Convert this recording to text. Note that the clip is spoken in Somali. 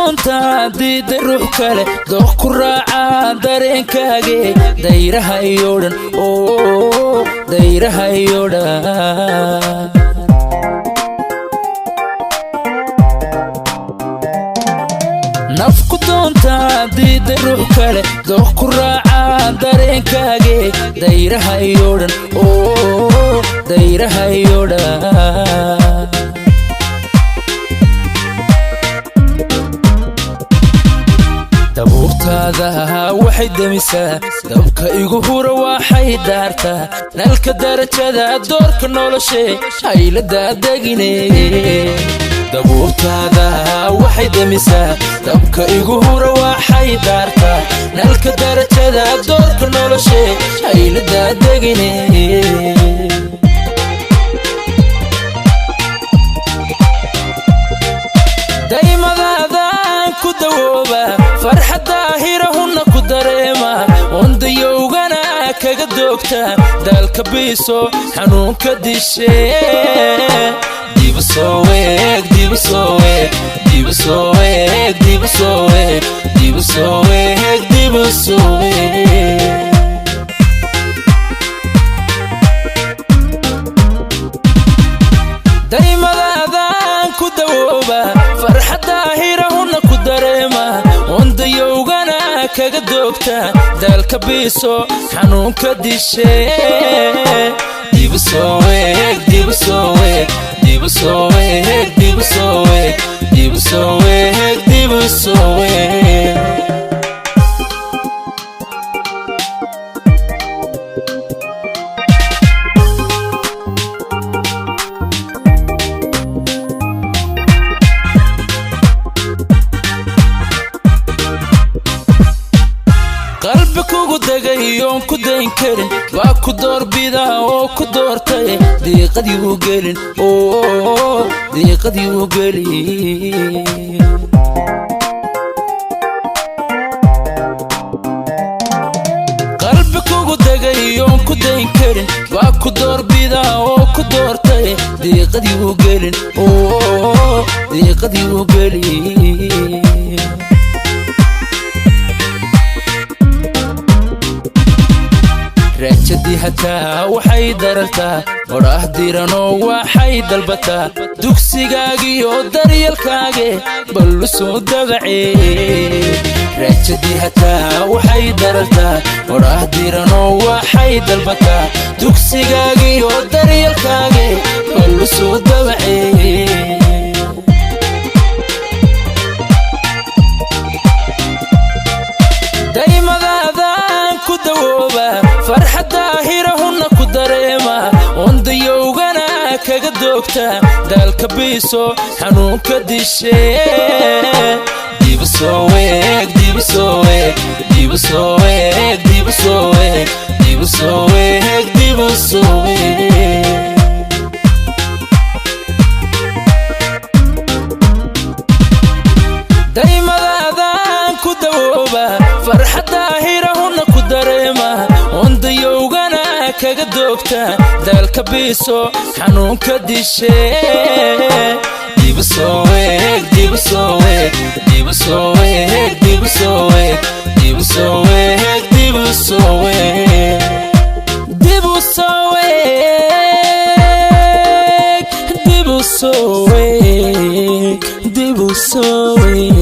doontaa diida ruux kale dooq ku raaca dareenkaage dayraha iyo dhan dayraha iyo dhan nafku doontaa diida ruux kale dooq ku raaca dareenkaage dayraha iyo dhan dayraha iyo dhan dabuurtaada waxay damisaa dabka igu hura waxay daartaa nalka darajada doorka noloshe haylada degine dabuurtaada waxay damisaa dabka igu hura waxay daartaa nalka darajada doorka noloshe haylada degine daymadaadaan ku dawooba farxadda hirahunna ku dareema wandayowgana kaga doogta daalka biiso xanuunka dishe dibu soo weeg dibu soo weeg dibu soo weeg dibu soo weeg dibu soo weeg dibu soo weeg daymadaadaan ku dawooba farxadda hirahunna ku dareema wandayowgana kaga doogta daalka biiso xanuunka dishe dibu soo weeg dibu soo weeg dibu soo weeg dibu soo weeg dibu soo weeg dibu soo weeg qalbi kugu degay oon ku dayn karin waa ku doorbida oo ku doortay diiqadii u gelin diiqadii u gelin qalbi kugu degay oon ku dayn karin waa ku doorbida oo ku doortay diiqadii u gelin diiqadii u gelin raajadii hataa waxay darartaa qorah diranoo waxay dalbataa dugsigaagiyo daryeelkaage ballu soo dabacee raajadii hataa waxay darartaa qorah diranoo waxay dalbataa dugsigaagiyo daryeelkaage ballu soo dabacee daymadaadaan ku dawooba farxadda hirahunna ku dareema wandayowgana kaga doogta daalka biiso xanuunka dishe dibu soo weeg dibu soo weeg dibu soo weeg dibu soo weeg dibu soo weeg dibu soo weeg daymadaadaan ku dawooba farxadda hirahunna ku dareema wandayowgana kaga doogta daalka biiso xanuunka dishe dibu soo weeg dibu soo weeg dibu soo weeg dibu soo weeg dibu soo weeg dibu soo weeg dibu soo weeg dibu soo weeg dibu soo weeg